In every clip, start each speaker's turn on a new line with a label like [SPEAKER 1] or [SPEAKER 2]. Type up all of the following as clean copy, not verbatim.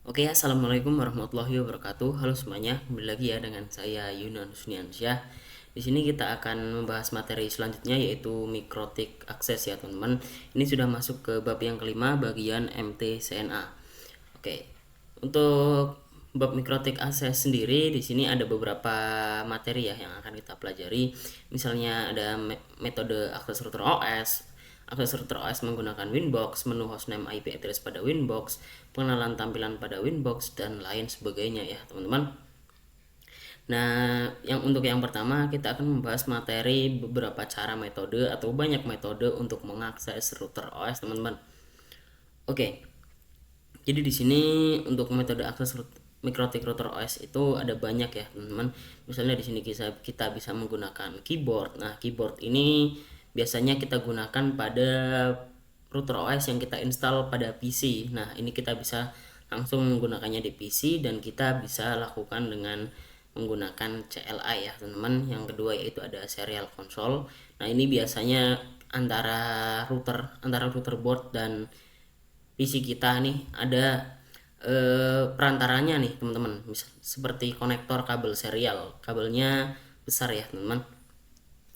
[SPEAKER 1] Oke, assalamualaikum warahmatullahi wabarakatuh. Halo semuanya, kembali lagi ya dengan saya Yunan Husniansyah. Di sini kita akan membahas materi selanjutnya yaitu mikrotik akses ya teman-teman. Ini sudah masuk ke bab yang kelima bagian MT-CNA. Oke, untuk bab mikrotik akses sendiri di sini ada beberapa materi ya yang akan kita pelajari. Misalnya ada metode akses router OS, akses router OS menggunakan Winbox, menu hostname IP address pada Winbox, pengenalan tampilan pada Winbox dan lain sebagainya ya teman-teman. Nah, untuk yang pertama kita akan membahas materi beberapa cara metode atau banyak metode untuk mengakses router OS teman-teman. Oke, jadi di sini untuk metode akses mikrotik router OS itu ada banyak ya teman-teman. Misalnya di sini kita bisa menggunakan keyboard. Nah, keyboard ini biasanya kita gunakan pada router OS yang kita install pada PC. Nah, ini kita bisa langsung menggunakannya di PC dan kita bisa lakukan dengan menggunakan CLI ya teman-teman. Yang kedua yaitu ada serial console. Nah, ini biasanya antara router board dan PC kita nih ada perantaranya nih teman-teman, seperti konektor kabel serial, kabelnya besar ya teman-teman.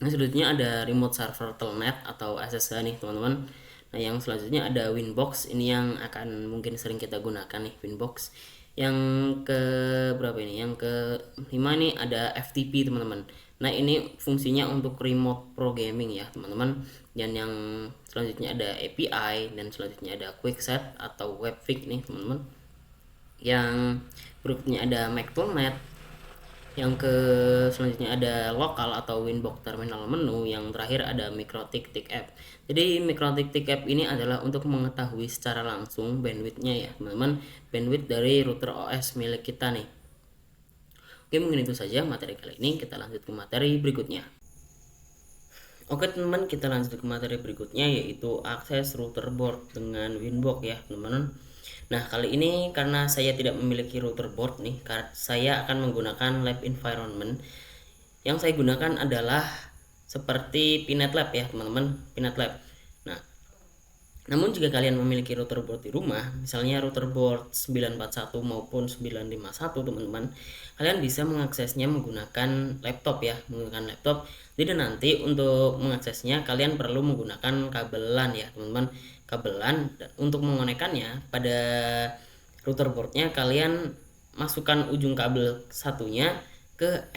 [SPEAKER 1] Nah, selanjutnya ada remote server telnet atau SSH nih teman-teman. Nah, yang selanjutnya ada Winbox, ini yang akan mungkin sering kita gunakan nih, Winbox. Yang ke berapa ini? Yang ke 5 nih ada FTP teman-teman. Nah, ini fungsinya untuk remote programming ya teman-teman. Dan yang selanjutnya ada API dan selanjutnya ada QuickSet atau Webfig nih teman-teman. Yang berikutnya ada MacToolnet. Yang ke selanjutnya ada lokal atau Winbox terminal menu. Yang terakhir ada mikrotik tick app. Jadi mikrotik tick app ini adalah untuk mengetahui secara langsung bandwidthnya ya teman-teman, bandwidth dari router OS milik kita nih. Oke, mungkin itu saja materi kali ini. Kita lanjut ke materi berikutnya. Oke teman-teman, kita lanjut ke materi berikutnya yaitu akses router board dengan Winbox ya teman-teman. Nah, kali ini karena saya tidak memiliki router board nih, saya akan menggunakan lab environment. Yang saya gunakan adalah seperti Pinet Lab ya teman-teman, Pinet Lab. Nah, namun jika kalian memiliki router board di rumah, misalnya router board 941 maupun 951 teman-teman, kalian bisa mengaksesnya menggunakan laptop ya, menggunakan laptop. Jadi nanti untuk mengaksesnya kalian perlu menggunakan kabel LAN ya teman-teman, kabel LAN. Untuk mengonekannya pada router boardnya kalian masukkan ujung kabel satunya ke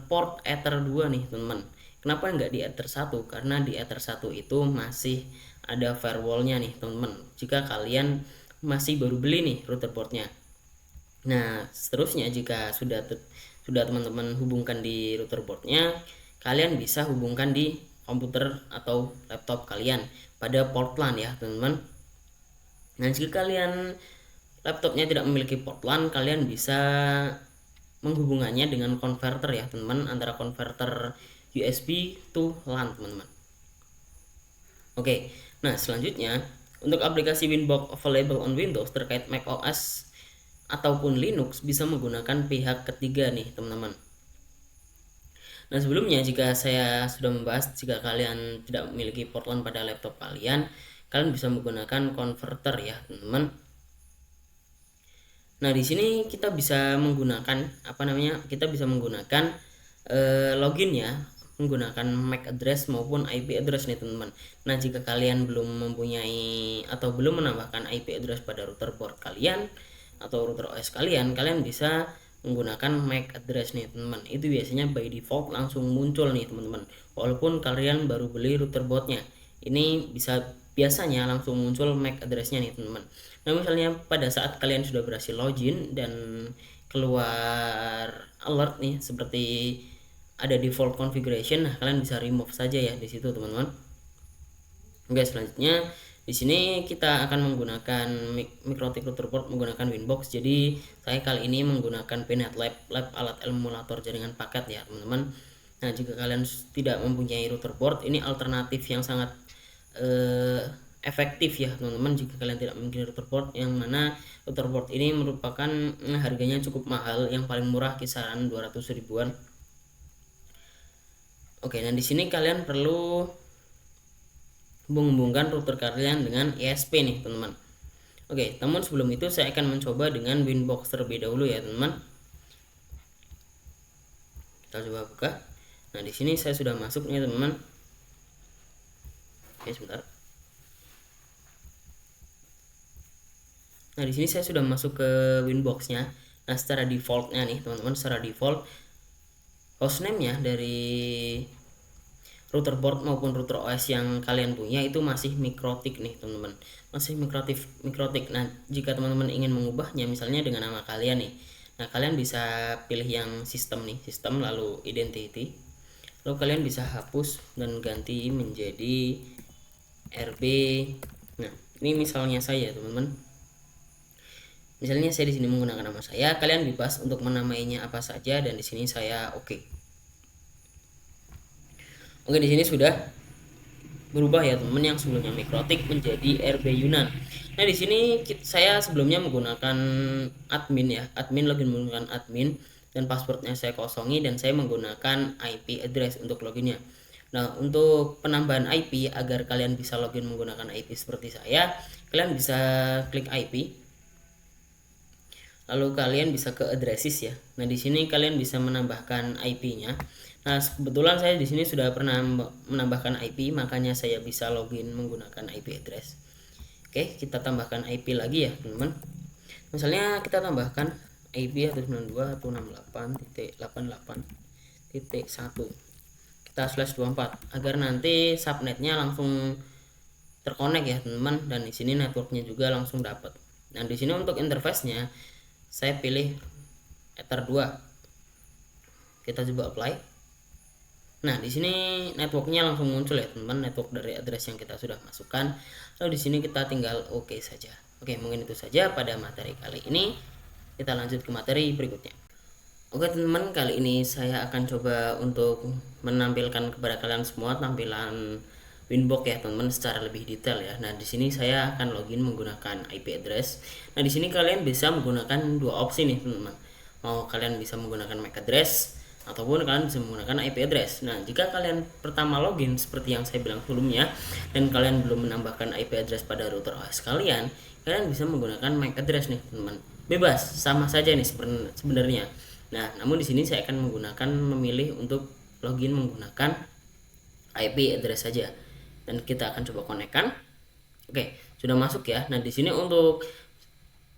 [SPEAKER 1] port Ether 2 nih teman-teman. Kenapa nggak di Ether 1? Karena di Ether 1 itu masih ada firewallnya nih teman-teman, jika kalian masih baru beli nih router boardnya. Nah, seterusnya jika sudah teman-teman hubungkan di router boardnya, kalian bisa hubungkan di komputer atau laptop kalian pada port LAN ya teman-teman. Nah, jika kalian laptopnya tidak memiliki port LAN, kalian bisa menghubungannya dengan converter ya teman-teman, antara converter USB to LAN teman-teman. Oke, nah selanjutnya untuk aplikasi Winbox available on Windows terkait macOS ataupun Linux bisa menggunakan pihak ketiga nih teman-teman. Nah, sebelumnya jika saya sudah membahas jika kalian tidak memiliki port LAN pada laptop kalian bisa menggunakan converter ya teman-teman. Nah, di sini kita bisa menggunakan Kita bisa menggunakan login ya, menggunakan MAC address maupun IP address nih teman-teman. Nah, jika kalian belum mempunyai atau belum menambahkan IP address pada router board kalian atau router OS kalian bisa menggunakan MAC address nih teman-teman. Itu biasanya by default langsung muncul nih teman-teman, walaupun kalian baru beli router boardnya. Ini biasanya langsung muncul MAC addressnya nih teman-teman. Nah, misalnya pada saat kalian sudah berhasil login dan keluar alert nih seperti ada default configuration, nah kalian bisa remove saja ya di situ teman-teman. Oke, selanjutnya di sini kita akan menggunakan mikrotik router board menggunakan Winbox. Jadi saya kali ini menggunakan Pinet Lab alat emulator jaringan paket ya teman-teman. Nah, jika kalian tidak mempunyai router board, ini alternatif yang sangat efektif ya teman-teman jika kalian tidak memiliki router board, yang mana router board ini merupakan harganya cukup mahal, yang paling murah kisaran 200 ribuan. Oke, nah di sini kalian perlu menghubungkan router kalian dengan ISP nih teman-teman. Oke, namun sebelum itu saya akan mencoba dengan Winbox terlebih dahulu ya teman-teman. Kita coba buka. Nah, di sini saya sudah masuk nih teman-teman. Oke, sebentar. Nah, di sini saya sudah masuk ke Winbox-nya. Nah, secara default-nya nih teman-teman, secara default hostname-nya dari router board maupun router OS yang kalian punya itu masih Mikrotik nih teman-teman, masih Mikrotik. Nah, jika teman-teman ingin mengubahnya misalnya dengan nama kalian nih, nah kalian bisa pilih yang sistem nih, sistem lalu identity, lalu kalian bisa hapus dan ganti menjadi RB. Nah, ini misalnya saya teman-teman, misalnya saya di sini menggunakan nama saya, kalian bebas untuk menamainya apa saja dan di sini saya oke. Oke, di sini sudah berubah ya teman-teman, yang sebelumnya Mikrotik menjadi RB Yunan. Nah, di sini saya sebelumnya menggunakan admin ya, admin login menggunakan admin dan passwordnya saya kosongi dan saya menggunakan IP address untuk loginnya. Nah, untuk penambahan IP agar kalian bisa login menggunakan IP seperti saya, kalian bisa klik IP. Lalu kalian bisa ke addresses ya. Nah, di sini kalian bisa menambahkan IP-nya. Nah, kebetulan saya di sini sudah pernah menambahkan IP, makanya saya bisa login menggunakan IP address. Oke, kita tambahkan IP lagi ya, teman-teman. Misalnya kita tambahkan IP 192.168.88.1. Kita /24 agar nanti subnetnya langsung terkonek ya, teman-teman, dan di sini networknya juga langsung dapat. Nah, di sini untuk interface-nya saya pilih Ether 2. Kita coba apply. Nah, di sini networknya langsung muncul ya teman-teman, network dari address yang kita sudah masukkan. Lalu di sini kita tinggal oke saja. Oke, mungkin itu saja pada materi kali ini. Kita lanjut ke materi berikutnya. Oke teman-teman, kali ini saya akan coba untuk menampilkan kepada kalian semua tampilan Winbox ya teman-teman secara lebih detail ya. Nah, di sini saya akan login menggunakan IP address. Nah, di sini kalian bisa menggunakan dua opsi nih teman-teman. Mau kalian bisa menggunakan MAC address ataupun kalian bisa menggunakan IP address. Nah, jika kalian pertama login seperti yang saya bilang sebelumnya dan kalian belum menambahkan IP address pada router OS kalian bisa menggunakan MAC address nih teman-teman. Bebas, sama saja nih sebenarnya. Nah, namun di sini saya akan memilih untuk login menggunakan IP address saja. Dan kita akan coba konekkan. Oke, sudah masuk ya. Nah, di sini untuk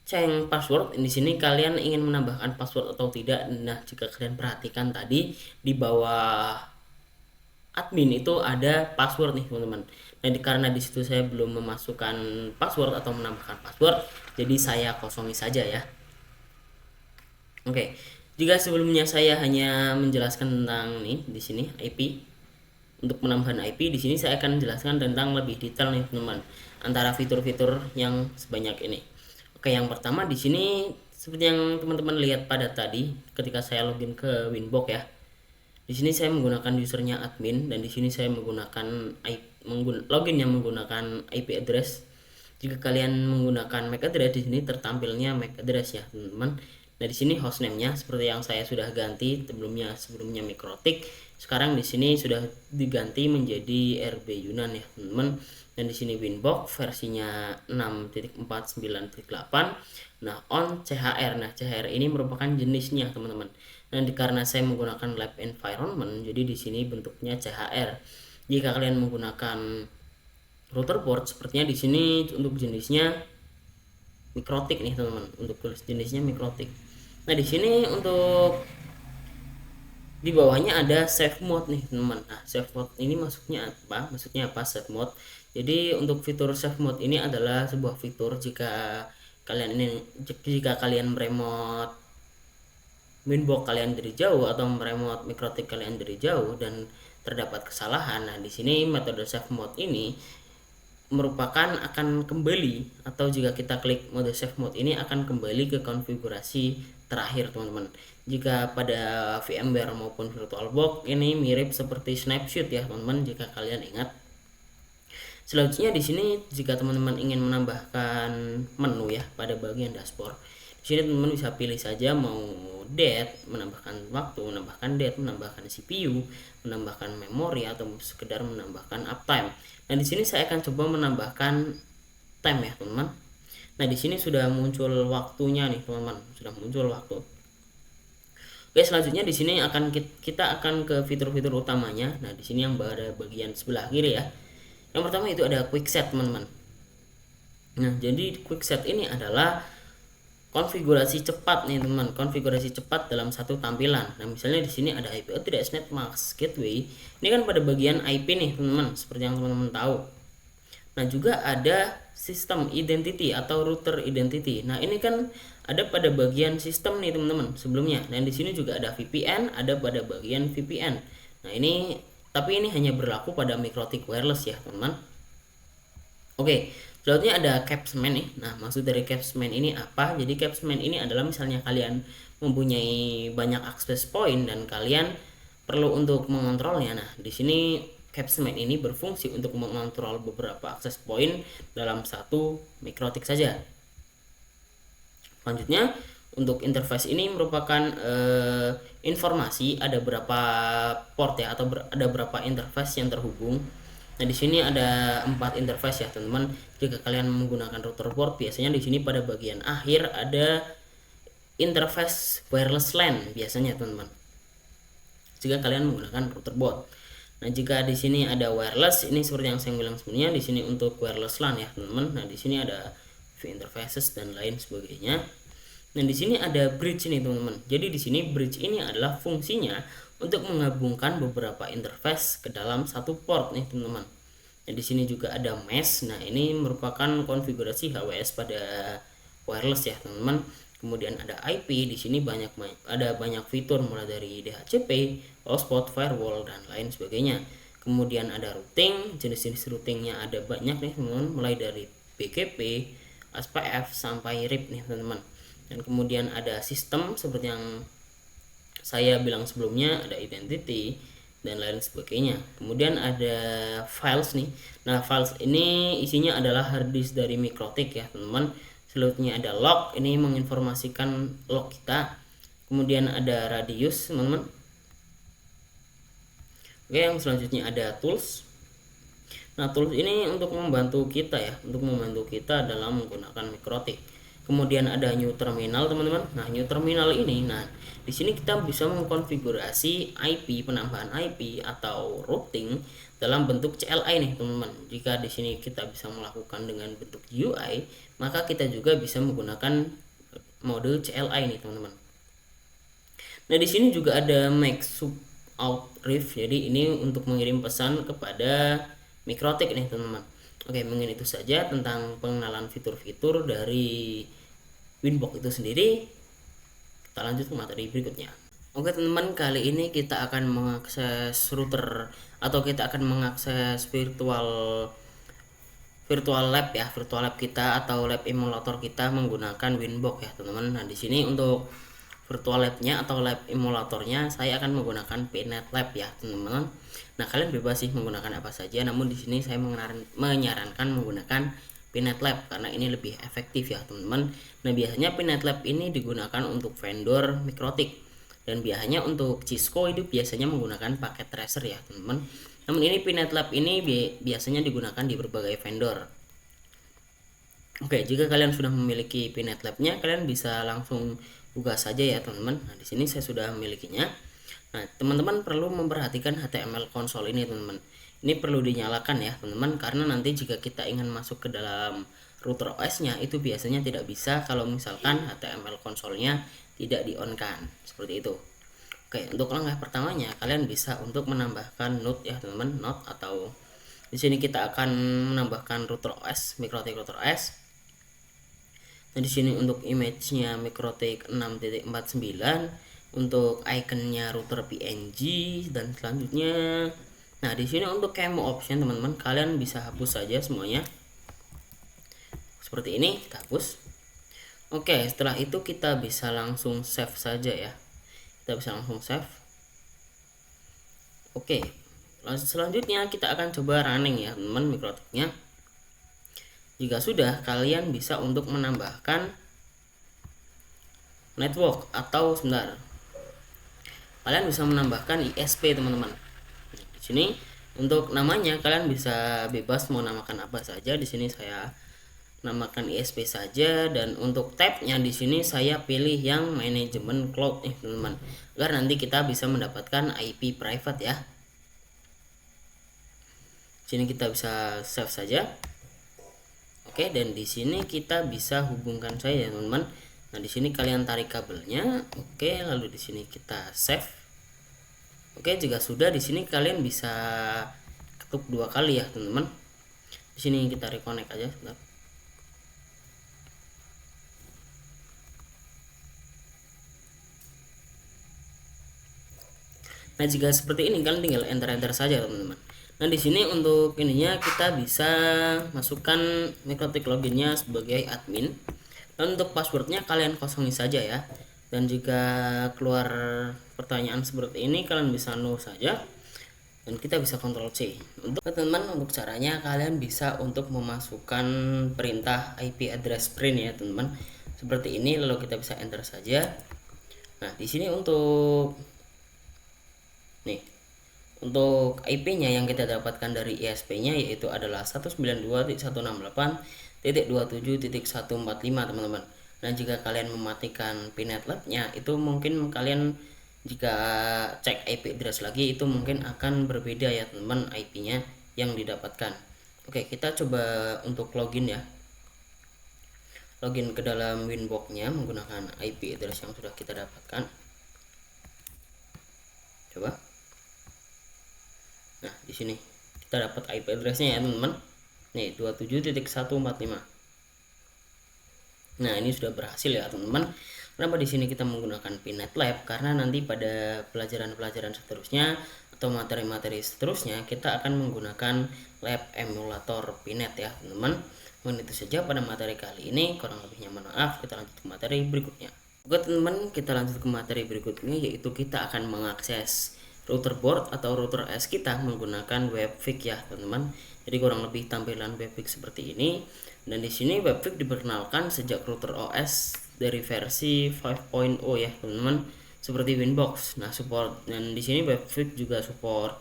[SPEAKER 1] change password, di sini kalian ingin menambahkan password atau tidak. Nah, jika kalian perhatikan tadi di bawah admin itu ada password nih, teman-teman. Nah, karena di situ saya belum memasukkan password atau menambahkan password, jadi saya kosongi saja ya. Oke. Jika sebelumnya saya hanya menjelaskan tentang nih di sini IP, untuk penambahan IP di sini saya akan menjelaskan tentang lebih detail nih teman-teman antara fitur-fitur yang sebanyak ini. Oke, yang pertama di sini seperti yang teman-teman lihat pada tadi ketika saya login ke Winbox ya. Di sini saya menggunakan usernya admin dan di sini saya menggunakan login yang menggunakan IP address. Jika kalian menggunakan MAC address di sini tertampilnya MAC address ya, teman-teman. Nah, di sini hostname-nya seperti yang saya sudah ganti sebelumnya Mikrotik. Sekarang di sini sudah diganti menjadi RB Yunan ya, teman-teman. Dan di sini Winbox versinya 6.49.8. Nah, on CHR. Nah, CHR ini merupakan jenisnya, teman-teman. Dan karena saya menggunakan lab environment, jadi di sini bentuknya CHR. Jika kalian menggunakan router port, sepertinya di sini untuk jenisnya Mikrotik nih, teman-teman. Untuk jenisnya Mikrotik. Nah, di sini untuk di bawahnya ada save mode nih, teman-teman. Nah, save mode ini maksudnya apa save mode? Jadi untuk fitur save mode ini adalah sebuah fitur jika kalian meremote Winbox kalian dari jauh atau meremote Mikrotik kalian dari jauh dan terdapat kesalahan. Nah, di sini metode save mode ini merupakan akan kembali, atau jika kita klik mode save mode ini akan kembali ke konfigurasi terakhir, teman-teman. Jika pada VMware maupun VirtualBox ini mirip seperti snapshot ya, teman-teman, jika kalian ingat. Selanjutnya di sini jika teman-teman ingin menambahkan menu ya pada bagian dashboard, di sini teman-teman bisa pilih saja mau date, menambahkan waktu, menambahkan date, menambahkan CPU, menambahkan memori, atau sekedar menambahkan uptime. Nah, di sini saya akan coba menambahkan time ya, teman-teman. Nah, di sini sudah muncul waktunya nih, teman-teman. Sudah muncul waktu. Oke, selanjutnya di sini kita akan ke fitur-fitur utamanya. Nah, di sini yang pada bagian sebelah kiri ya. Yang pertama itu ada quick set, teman-teman. Nah, jadi quick set ini adalah konfigurasi cepat nih, teman-teman. Konfigurasi cepat dalam satu tampilan. Nah, misalnya di sini ada IP address, netmask, gateway. Ini kan pada bagian IP nih, teman-teman, seperti yang teman-teman tahu. Nah, juga ada sistem identity atau router identity. Nah, ini kan ada pada bagian sistem nih, teman-teman, sebelumnya. Dan di sini juga ada VPN, ada pada bagian VPN. Nah, ini tapi ini hanya berlaku pada Mikrotik wireless ya, teman-teman. Oke, selanjutnya ada capsman nih. Nah, maksud dari capsman ini apa? Jadi capsman ini adalah misalnya kalian mempunyai banyak access point dan kalian perlu untuk mengontrolnya. Nah, di sini capsman ini berfungsi untuk mengontrol beberapa access point dalam satu mikrotik saja. Selanjutnya, untuk interface ini merupakan informasi ada berapa port ya, atau ada berapa interface yang terhubung. Nah, di sini ada 4 interface ya, teman-teman. Jika kalian menggunakan router board, biasanya di sini pada bagian akhir ada interface wireless LAN biasanya, teman-teman. Jika kalian menggunakan router board. Nah, jika di sini ada wireless, ini seperti yang saya bilang sebelumnya, di sini untuk wireless LAN ya, teman-teman. Nah, di sini ada interfaces dan lain sebagainya. Nah, di sini ada bridge ini, teman-teman. Jadi di sini bridge ini adalah fungsinya untuk menggabungkan beberapa interface ke dalam satu port nih, teman-teman. Nah, di sini juga ada mesh. Nah, ini merupakan konfigurasi HWS pada wireless ya, teman-teman. Kemudian ada IP, di sini ada banyak fitur mulai dari DHCP, hotspot, firewall dan lain sebagainya. Kemudian ada routing, jenis-jenis routingnya ada banyak nih, teman-teman, mulai dari BGP, SPF sampai RIP nih, teman-teman. Dan kemudian ada sistem seperti yang saya bilang sebelumnya, ada identity dan lain sebagainya. Kemudian ada files nih. Nah, files ini isinya adalah hard disk dari Mikrotik ya, teman-teman. Selanjutnya ada log, ini menginformasikan log kita. Kemudian ada radius, teman-teman. Oke, yang selanjutnya ada tools. Nah, tools ini untuk membantu kita ya, dalam menggunakan Mikrotik. Kemudian ada new terminal, teman-teman. Nah, new terminal ini, di sini kita bisa mengkonfigurasi IP, penambahan IP atau routing dalam bentuk CLI nih, teman-teman. Jika di sini kita bisa melakukan dengan bentuk UI, maka kita juga bisa menggunakan mode CLI nih, teman-teman. Nah, di sini juga ada make sub out ref. Jadi ini untuk mengirim pesan kepada Mikrotik nih, teman-teman. Oke, mungkin itu saja tentang pengenalan fitur-fitur dari Winbox itu sendiri. Kita lanjut ke materi berikutnya. Oke, teman-teman, kali ini kita akan mengakses router atau kita akan mengakses virtual lab ya, virtual lab kita atau lab emulator kita menggunakan Winbox ya, teman-teman. Nah, di sini untuk virtual labnya atau lab emulatornya saya akan menggunakan PNet Lab ya, teman-teman. Nah, kalian bebas sih menggunakan apa saja, namun di sini saya menyarankan menggunakan PNet Lab karena ini lebih efektif ya, teman-teman. Nah, biasanya PNet Lab ini digunakan untuk vendor Mikrotik dan biasanya untuk Cisco itu biasanya menggunakan paket tracer ya, teman-teman. Namun ini PNet Lab ini biasanya digunakan di berbagai vendor. Oke, jika kalian sudah memiliki PNet Lab-nya, kalian bisa langsung buka saja ya, teman-teman. Nah, di sini saya sudah memilikinya. Nah, teman-teman perlu memperhatikan HTML konsol ini, teman-teman. Ini perlu dinyalakan ya, teman-teman, karena nanti jika kita ingin masuk ke dalam router OS-nya itu biasanya tidak bisa kalau misalkan HTML konsolnya tidak di-on-kan. Seperti itu. Oke, untuk langkah pertamanya kalian bisa untuk menambahkan node ya, teman-teman, node atau di sini kita akan menambahkan router OS, Mikrotik router OS. Nah, di sini untuk image-nya Mikrotik 6.49, untuk ikonnya router PNG dan selanjutnya. Nah, di sini untuk camo option, teman-teman, kalian bisa hapus saja semuanya. Seperti ini, kita hapus. Oke, setelah itu kita bisa langsung save saja ya. Kita bisa langsung save. Oke. Selanjutnya kita akan coba running ya, teman-teman, Mikrotiknya. Jika sudah, kalian bisa untuk menambahkan network atau sebentar. Kalian bisa menambahkan ISP, teman-teman. Di sini untuk namanya kalian bisa bebas mau namakan apa saja. Di sini saya namakan ISP saja, dan untuk tabnya di sini saya pilih yang manajemen cloud nih teman-teman, agar nanti kita bisa mendapatkan IP private ya. Sini kita bisa save saja. Oke, dan di sini kita bisa hubungkan saja teman-teman. Nah, di sini kalian tarik kabelnya. Oke, lalu di sini kita save. Oke, jika sudah di sini kalian bisa ketuk 2 kali ya teman-teman. Di sini kita reconnect aja sebentar. Nah, jika seperti ini kalian tinggal enter saja teman-teman. Nah, di sini untuk ininya kita bisa masukkan MikroTik loginnya sebagai admin. Dan untuk passwordnya kalian kosongi saja ya. Dan jika keluar pertanyaan seperti ini kalian bisa no saja. Dan kita bisa Ctrl C. Untuk teman-teman, untuk caranya kalian bisa untuk memasukkan perintah IP address print ya teman-teman. Seperti ini, lalu kita bisa enter saja. Nah, di sini untuk untuk IP-nya yang kita dapatkan dari ISP-nya yaitu adalah 192.168.27.145 teman-teman. Nah, jika kalian mematikan Pinet Lab-nya, itu mungkin kalian jika cek IP address lagi itu mungkin akan berbeda ya teman-teman IP-nya yang didapatkan. Oke, kita coba untuk login ya. Login ke dalam Winbox-nya menggunakan IP address yang sudah kita dapatkan. Coba. Nah, di sini kita dapat IP address-nya ya teman-teman. Nih 27.145. Nah, ini sudah berhasil ya teman-teman. Kenapa di sini kita menggunakan Pinet Lab? Karena nanti pada pelajaran-pelajaran seterusnya atau materi-materi seterusnya kita akan menggunakan lab emulator Pinet ya teman-teman. Mungkin itu saja pada materi kali ini, kurang lebihnya mohon maaf. Kita lanjut ke materi berikutnya. Oke teman-teman, kita lanjut ke materi berikutnya, yaitu kita akan mengakses router board atau router OS kita menggunakan Webfig ya teman-teman. Jadi kurang lebih tampilan Webfig seperti ini. Dan di sini Webfig diperkenalkan sejak router OS dari versi 5.0 ya teman-teman, seperti Winbox. Nah, support, dan di sini Webfig juga support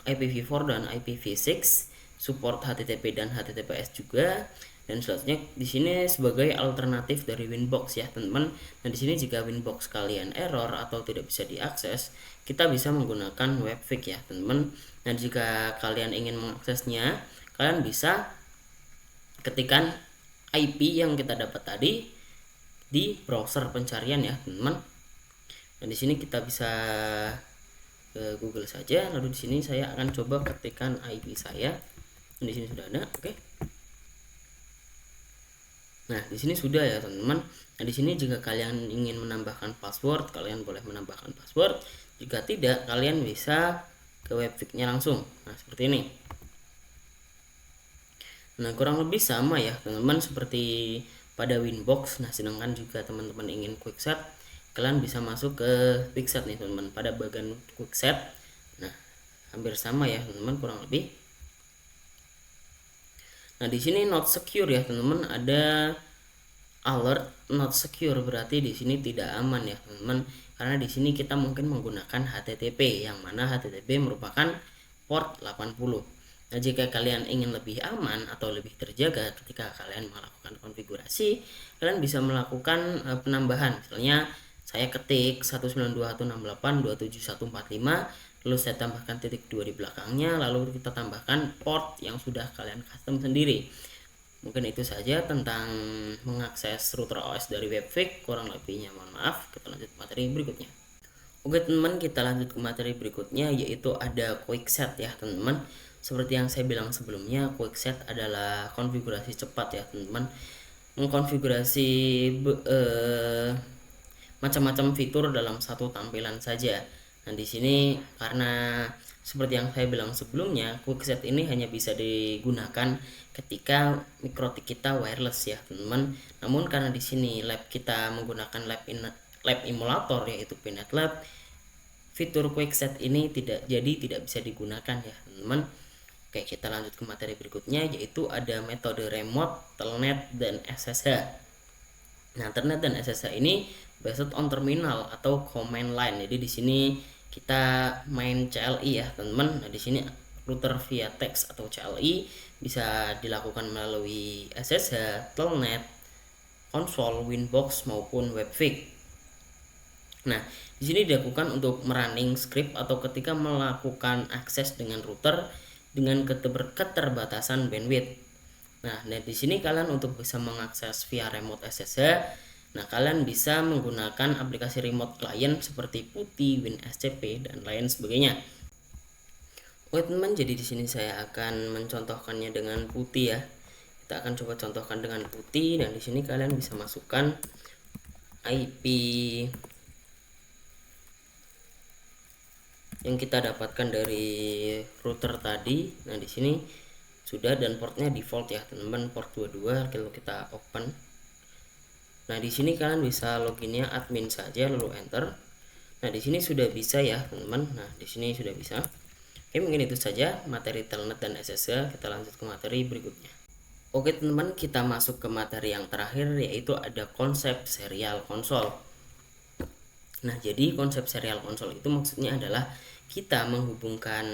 [SPEAKER 1] IPv4 dan IPv6, support HTTP dan HTTPS juga. Dan selanjutnya di sini sebagai alternatif dari Winbox ya teman-teman. Nah, di sini jika Winbox kalian error atau tidak bisa diakses, kita bisa menggunakan Webfig ya teman-teman. Nah, jika kalian ingin mengaksesnya, kalian bisa ketikkan IP yang kita dapat tadi di browser pencarian ya teman-teman. Dan di sini kita bisa ke Google saja, lalu di sini saya akan coba ketikkan IP saya. Dan di sini sudah ada, oke. Nah, di sini sudah ya teman-teman. Nah, di sini jika kalian ingin menambahkan password, kalian boleh menambahkan password. Jika tidak, kalian bisa ke Webfig-nya langsung. Nah, seperti ini. Nah, kurang lebih sama ya teman-teman seperti pada Winbox. Nah, sedangkan juga teman-teman ingin quickset, kalian bisa masuk ke quickset nih teman-teman, pada bagian quickset. Nah, hampir sama ya teman-teman kurang lebih. Nah, di sini not secure ya teman-teman, ada alert not secure, berarti di sini tidak aman ya teman-teman, karena di sini kita mungkin menggunakan HTTP, yang mana HTTP merupakan port 80. Nah, jika kalian ingin lebih aman atau lebih terjaga ketika kalian melakukan konfigurasi, kalian bisa melakukan penambahan. Misalnya saya ketik 192.168.27145, lalu saya tambahkan titik 2 di belakangnya, lalu kita tambahkan port yang sudah kalian custom sendiri. Mungkin itu saja tentang mengakses router OS dari Webfig, kurang lebihnya mohon maaf. Kita lanjut ke materi berikutnya. Oke teman-teman, kita lanjut ke materi berikutnya, yaitu ada quickset ya teman-teman. Seperti yang saya bilang sebelumnya, quickset adalah konfigurasi cepat ya teman-teman, mengkonfigurasi macam-macam fitur dalam satu tampilan saja. Nah, di sini karena seperti yang saya bilang sebelumnya, quickset ini hanya bisa digunakan ketika MikroTik kita wireless ya teman-teman. Namun karena di sini lab kita menggunakan lab emulator yaitu Pinet Lab, fitur quickset ini tidak bisa digunakan ya teman-teman. Oke, kita lanjut ke materi berikutnya, yaitu ada metode remote, telnet, dan SSH. Nah, telnet dan SSH ini based on terminal atau command line. Jadi di sini kita main CLI ya teman-teman. Nah, di sini router via teks atau CLI bisa dilakukan melalui SSH, Telnet, konsol, Winbox maupun Webfig. Nah, di sini dilakukan untuk merunning script atau ketika melakukan akses dengan router dengan keterbatasan bandwidth. Nah, di sini kalian untuk bisa mengakses via remote SSH, nah kalian bisa menggunakan aplikasi remote client seperti PuTTY, WinSCP dan lain sebagainya. Oke teman, jadi di sini saya akan mencontohkannya dengan PuTTY ya. Kita akan coba contohkan dengan PuTTY dan di sini kalian bisa masukkan IP yang kita dapatkan dari router tadi. Nah, di sini sudah dan portnya default ya teman-teman, port 22. Kalau kita open, nah di sini kalian bisa loginnya admin saja lalu enter. Nah di sini sudah bisa ya teman-teman. Nah di sini sudah bisa. Oke, mungkin itu saja materi telnet dan SSH. Kita lanjut ke materi berikutnya. Oke teman-teman, kita masuk ke materi yang terakhir, yaitu ada konsep serial konsol. Nah jadi konsep serial konsol itu maksudnya adalah kita menghubungkan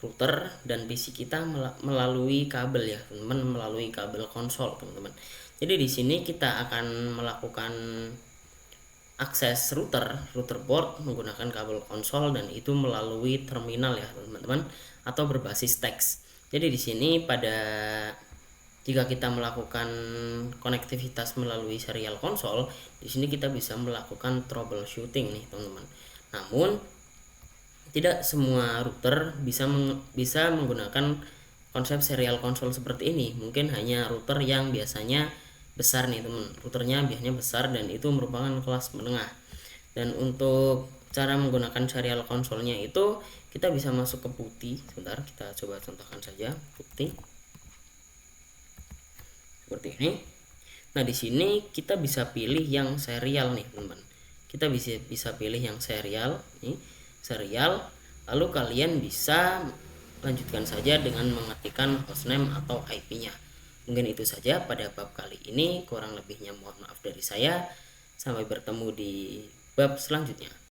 [SPEAKER 1] router dan PC kita melalui kabel ya teman-teman, melalui kabel konsol teman-teman. Jadi di sini kita akan melakukan akses router port menggunakan kabel konsol dan itu melalui terminal ya teman-teman, atau berbasis teks. Jadi di sini jika kita melakukan konektivitas melalui serial konsol, di sini kita bisa melakukan troubleshooting nih teman-teman. Namun tidak semua router bisa menggunakan konsep serial konsol seperti ini. Mungkin hanya router yang biasanya besar nih teman, routernya biasanya besar dan itu merupakan kelas menengah. Dan untuk cara menggunakan serial konsolnya itu kita bisa masuk ke PuTTY. Sebentar, kita coba contohkan saja PuTTY seperti ini. Nah di sini kita bisa pilih yang serial nih teman-teman. Kita bisa pilih yang serial nih, serial, lalu kalian bisa lanjutkan saja dengan mengetikkan hostname atau IP-nya. Mungkin itu saja pada bab kali ini, kurang lebihnya mohon maaf dari saya. Sampai bertemu di bab selanjutnya.